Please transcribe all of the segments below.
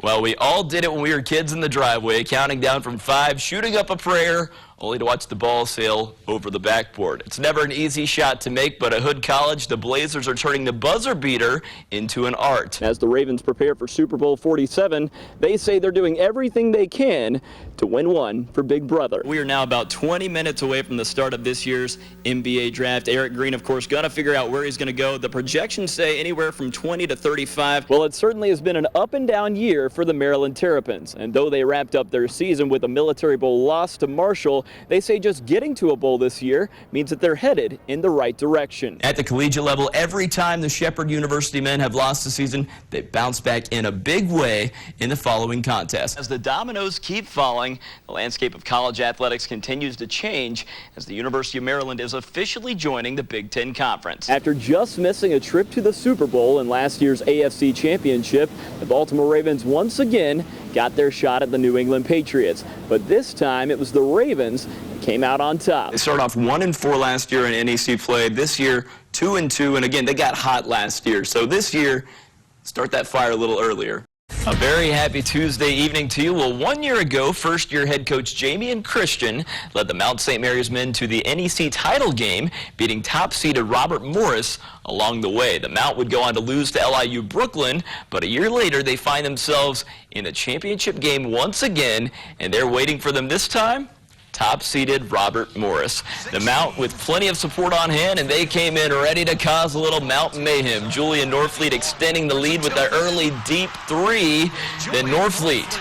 Well, we all did it when we were kids in the driveway, counting down from 5, shooting up a prayer, only to watch the ball sail over the backboard. It's never an easy shot to make, but at Hood College, the Blazers are turning the buzzer beater into an art. As the Ravens prepare for Super Bowl 47, they say they're doing everything they can to win one for Big Brother. We are now about 20 minutes away from the start of this year's NBA draft. Eric Green, of course, got to figure out where he's going to go. The projections say anywhere from 20 to 35. Well, it certainly has been an up and down year for the Maryland Terrapins. And though they wrapped up their season with a Military Bowl loss to Marshall, they say just getting to a bowl this year means that they're headed in the right direction. At the collegiate level, every time the Shepherd University men have lost the season, they bounce back in a big way in the following contest. As the dominoes keep falling, the landscape of college athletics continues to change as the University of Maryland is officially joining the Big Ten Conference. After just missing a trip to the Super Bowl in last year's AFC Championship, the Baltimore Ravens once again got their shot at the New England Patriots. But this time it was the Ravens that came out on top. They started off 1-4 last year in NEC play. This year 2-2, and again they got hot last year. So this year, start that fire a little earlier. A very happy Tuesday evening to you. Well, 1 year ago, first-year head coach Jamie and Christian led the Mount St. Mary's men to the NEC title game, beating top-seeded Robert Morris along the way. The Mount would go on to lose to LIU Brooklyn, but a year later, they find themselves in the championship game once again, and they're waiting for them this time. Top-seeded Robert Morris. The Mount with plenty of support on hand, and they came in ready to cause a little Mount mayhem. Julian Norfleet extending the lead with the early deep three. Then Norfleet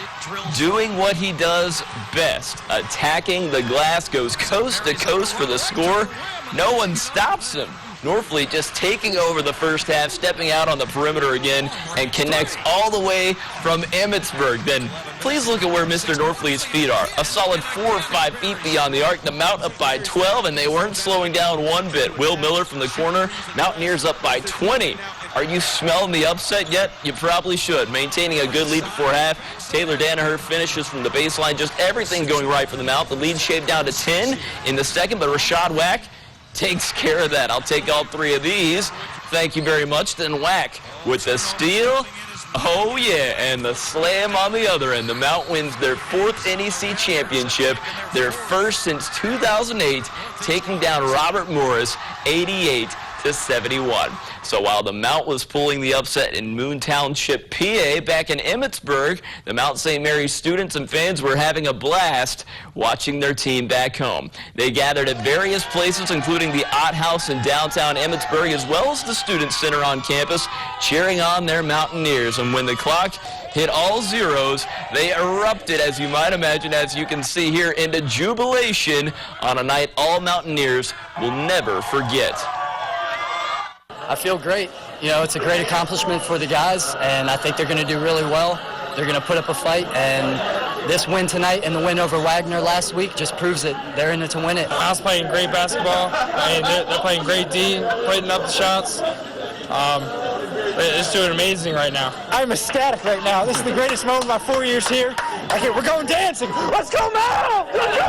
doing what he does best, attacking the glass, goes coast to coast for the score. No one stops him. Norfleet just taking over the first half, stepping out on the perimeter again, and connects all the way from Emmitsburg. Then please look at where Mr. Norfleet's feet are. A solid 4 or 5 feet beyond the arc. The Mount up by 12, and they weren't slowing down one bit. Will Miller from the corner. Mountaineers up by 20. Are you smelling the upset yet? You probably should. Maintaining a good lead before half. Taylor Danaher finishes from the baseline. Just everything going right for the Mount. The lead shaved down to 10 in the second, but Rashad WHAG takes care of that. I'll take all 3 of these. Thank you very much. Then WHAG with the steal. Oh, yeah, and the slam on the other end. The Mount wins their 4th NEC championship, their first since 2008, taking down Robert Morris 88-71. So while the Mount was pulling the upset in Moon Township, PA, back in Emmitsburg, the Mount St. Mary's students and fans were having a blast watching their team back home. They gathered at various places, including the Ott House in downtown Emmitsburg, as well as the Student Center on campus, cheering on their Mountaineers. And when the clock hit all zeros, they erupted, as you might imagine, as you can see here, into jubilation on a night all Mountaineers will never forget. I feel great. You know, it's a great accomplishment for the guys, and I think they're going to do really well. They're going to put up a fight, and this win tonight and the win over Wagner last week just proves that they're in it to win it. I was playing great basketball. They're playing great D, putting up the shots. It's doing amazing right now. I'm ecstatic right now. This is the greatest moment of my 4 years here. Okay, we're going dancing. Let's go, Mount! Let's go!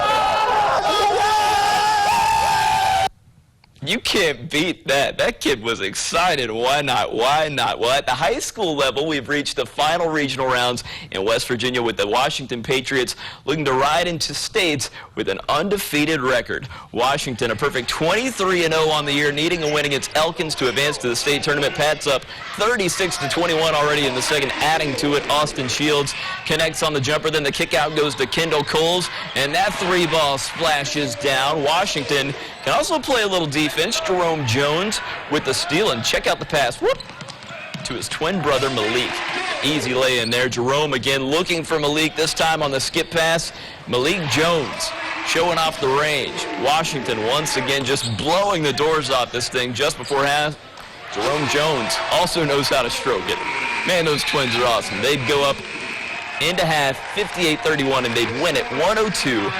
You can't beat that. That kid was excited. Why not? Why not? Well, at the high school level, we've reached the final regional rounds in West Virginia with the Washington Patriots looking to ride into states with an undefeated record. Washington, a perfect 23-0 on the year, needing a win against Elkins to advance to the state tournament. Pats up 36-21 already in the second, adding to it. Austin Shields connects on the jumper. Then the kick out goes to Kendall Coles, and that 3-ball splashes down. Washington can also play a little defense. Jerome Jones with the steal, and check out the pass. Whoop! To his twin brother Malik. Easy lay in there. Jerome again looking for Malik, this time on the skip pass. Malik Jones showing off the range. Washington once again just blowing the doors off this thing just before half. Jerome Jones also knows how to stroke it. Man, those twins are awesome. They'd go up into half 58-31, and they'd win it 102-60.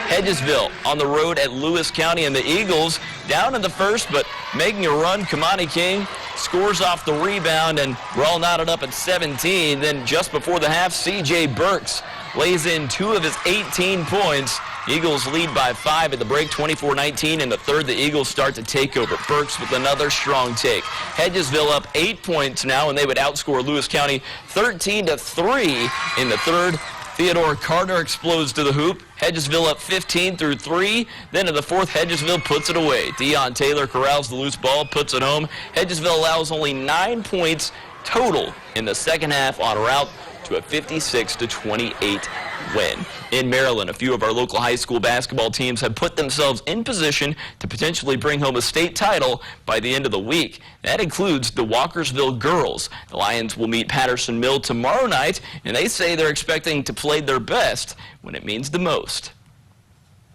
Hedgesville on the road at Lewis County, and the Eagles down in the first, but making a run. Kamani King scores off the rebound, and we're all knotted up at 17. Then just before the half, C.J. Burks lays in 2 of his 18 points Eagles lead by 5 at the break, 24-19. In the third, the Eagles start to take over. Burks with another strong take. Hedgesville up 8 points now, and they would outscore Lewis County 13-3 in the third. Theodore Carter explodes to the hoop. Hedgesville up 15-3. Then in the fourth, Hedgesville puts it away. Deion Taylor corrals the loose ball, puts it home. Hedgesville allows only 9 points total in the second half on route to a 56-28 win. In Maryland, a few of our local high school basketball teams have put themselves in position to potentially bring home a state title by the end of the week. That includes the Walkersville girls. The Lions will meet Patterson Mill tomorrow night, and they say they're expecting to play their best when it means the most.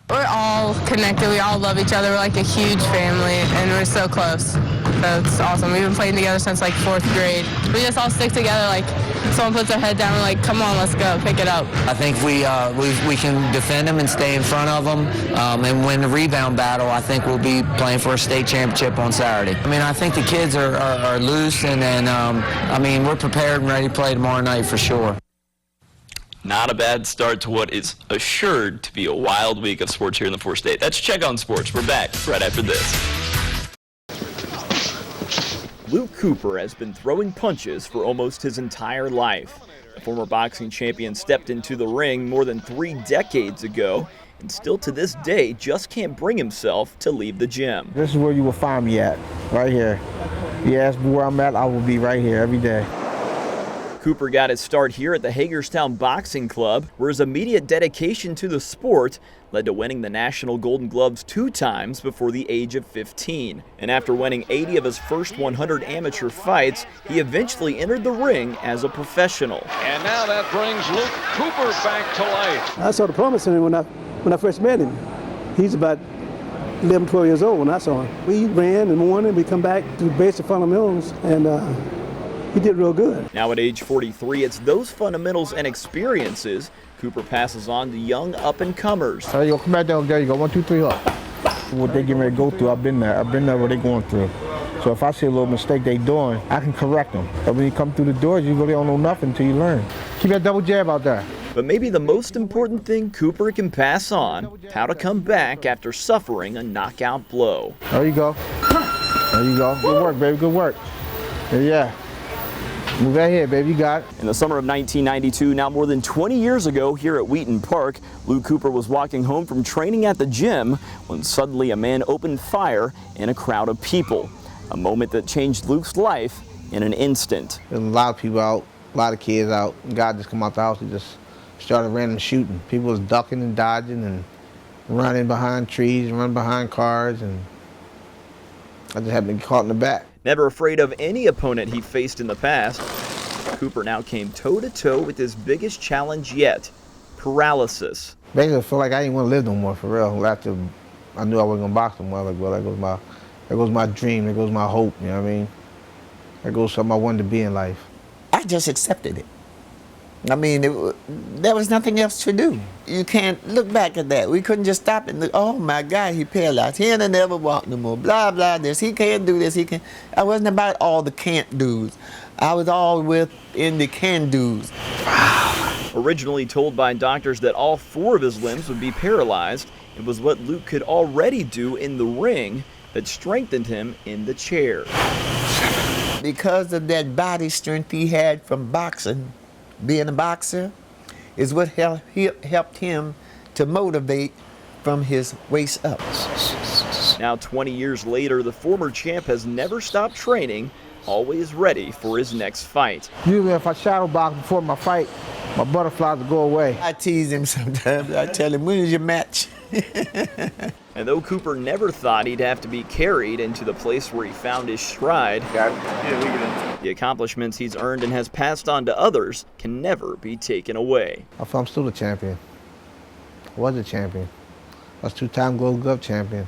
We're all connected. We all love each other. We're like a huge family, and we're so close. So it's awesome. We've been playing together since like 4th grade. We just all stick together. Like someone puts their head down, we're like, come on, let's go, pick it up. I think we can defend them and stay in front of them and win the rebound battle. I think we'll be playing for a state championship on Saturday. I mean, I think the kids are loose, and I mean, we're prepared and ready to play tomorrow night for sure. Not a bad start to what is assured to be a wild week of sports here in the 4th State. That's Check on Sports. We're back right after this. Luke Cooper has been throwing punches for almost his entire life. The former boxing champion stepped into the ring more than 3 decades ago and still to this day just can't bring himself to leave the gym. This is where you will find me at, right here. You ask me where I'm at, I will be right here every day. Cooper got his start here at the Hagerstown Boxing Club, where his immediate dedication to the sport led to winning the National Golden Gloves 2 times before the age of 15. And after winning 80 of his first 100 amateur fights, he eventually entered the ring as a professional. And now that brings Luke Cooper back to life. I saw the promise in him when I first met him. He's about 11, 12 years old when I saw him. We ran in the morning, we come back to basic fundamentals, and he did real good. Now at age 43, it's those fundamentals and experiences Cooper passes on to young up-and-comers. So you go, come back down there, you go 1, 2, 3, up. What they getting ready to go through, I've been there where they going through. So if I see a little mistake they doing, I can correct them. But when you come through the doors, you really don't know nothing until you learn. Keep that double jab out there. But maybe the most important thing Cooper can pass on, how to come back after suffering a knockout blow. There you go. There you go. Good work, baby, good work. Yeah. Move right here, baby, you got it. In the summer of 1992, now more than 20 years ago, here at Wheaton Park, Luke Cooper was walking home from training at the gym when suddenly a man opened fire in a crowd of people. A moment that changed Luke's life in an instant. There's a lot of people out, a lot of kids out. God just come out the house, he just started random shooting. People was ducking and dodging and running behind trees, running behind cars, and I just happened to get caught in the back. Never afraid of any opponent he faced in the past, Cooper now came toe-to-toe with his biggest challenge yet, paralysis. Basically, I feel like I didn't want to live no more, for real. After I knew I wasn't going to box no more, like, well, there goes my dream, there goes my hope, you know what I mean? There goes something I wanted to be in life. I just accepted it. I mean, there was nothing else to do. You can't look back at that. We couldn't just stop and look, oh my God, he paralyzed. He'll never walk no more, blah, blah, this. He can't do this, he can't. I wasn't about all the can't do's. I was all in the can do's. Originally told by doctors that all 4 of his limbs would be paralyzed, it was what Luke could already do in the ring that strengthened him in the chair. Because of that body strength he had from boxing, being a boxer, is what helped him to motivate from his waist up. Now 20 years later, the former champ has never stopped training, always ready for his next fight. Usually if I shadow box before my fight, my butterflies will go away. I tease him sometimes. I tell him, when is your match? And though Cooper never thought he'd have to be carried into the place where he found his stride, the accomplishments he's earned and has passed on to others can never be taken away. I feel I'm still a champion. I was a champion. I was 2-time Golden Glove champion,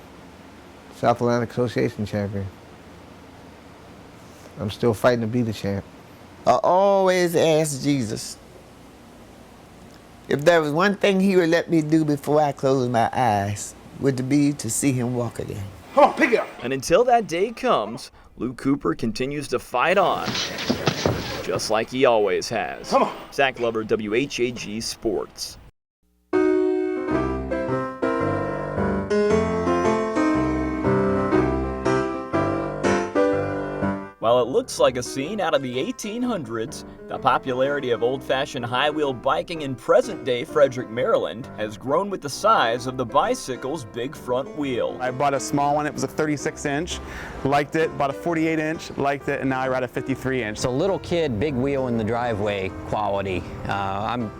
South Atlantic Association champion. I'm still fighting to be the champ. I always ask Jesus if there was one thing he would let me do before I close my eyes, would it be to see him walk again. Come on, pick it up. And until that day comes, Luke Cooper continues to fight on, just like he always has. Come on. Zach Glover, WHAG Sports. While it looks like a scene out of the 1800s, the popularity of old-fashioned high-wheel biking in present-day Frederick, Maryland has grown with the size of the bicycle's big front wheel. I bought a small one, it was a 36-inch, liked it, bought a 48-inch, liked it, and now I ride a 53-inch. So little kid, big wheel in the driveway quality. I'm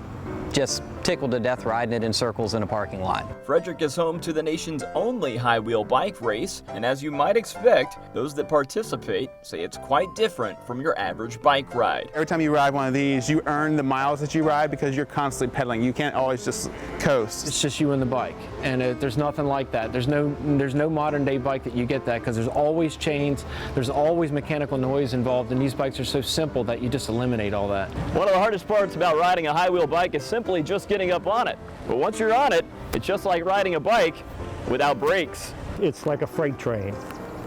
just tickled to death riding it in circles in a parking lot. Frederick is home to the nation's only high-wheel bike race, and as you might expect, those that participate say it's quite different from your average bike ride. Every time you ride one of these, you earn the miles that you ride because you're constantly pedaling. You can't always just coast. It's just you and the bike, and there's nothing like that. There's no modern day bike that you get that, because there's always chains, there's always mechanical noise involved, and these bikes are so simple that you just eliminate all that. One of the hardest parts about riding a high-wheel bike is simply just getting up on it. But once you're on it, it's just like riding a bike without brakes. It's like a freight train.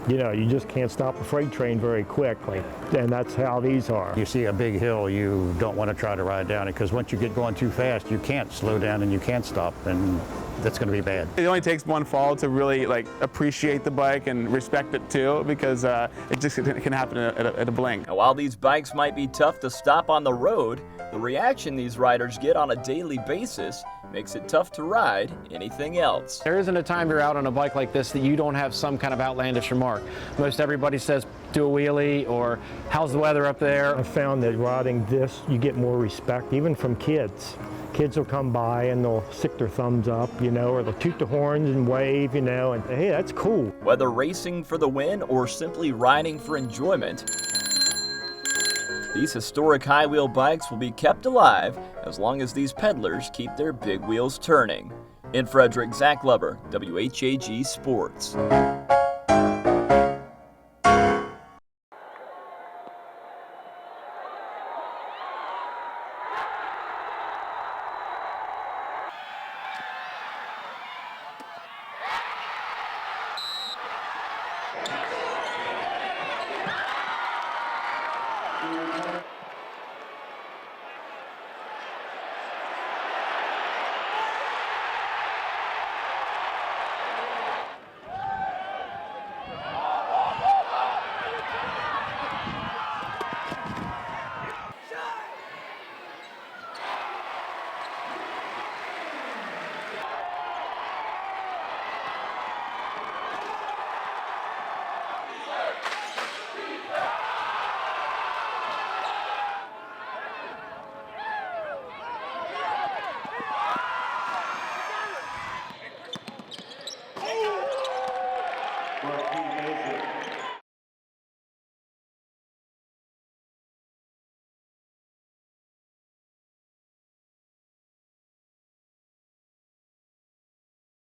You know, you just can't stop a freight train very quickly, and that's how these are. You see a big hill, you don't want to try to ride down it, because once you get going too fast, you can't slow down and you can't stop, and that's going to be bad. It only takes one fall to really appreciate the bike and respect it too, because it just can happen at a blink. Now, while these bikes might be tough to stop on the road, the reaction these riders get on a daily basis makes it tough to ride anything else. There isn't a time you're out on a bike like this that you don't have some kind of outlandish remark. Most everybody says, do a wheelie, or how's the weather up there? I found that riding this, you get more respect, even from kids. Kids will come by and they'll stick their thumbs up, you know, or they'll toot the horns and wave, you know, and hey, that's cool. Whether racing for the win or simply riding for enjoyment, these historic high-wheel bikes will be kept alive as long as these peddlers keep their big wheels turning. In Frederick, Zach Lover, WHAG Sports.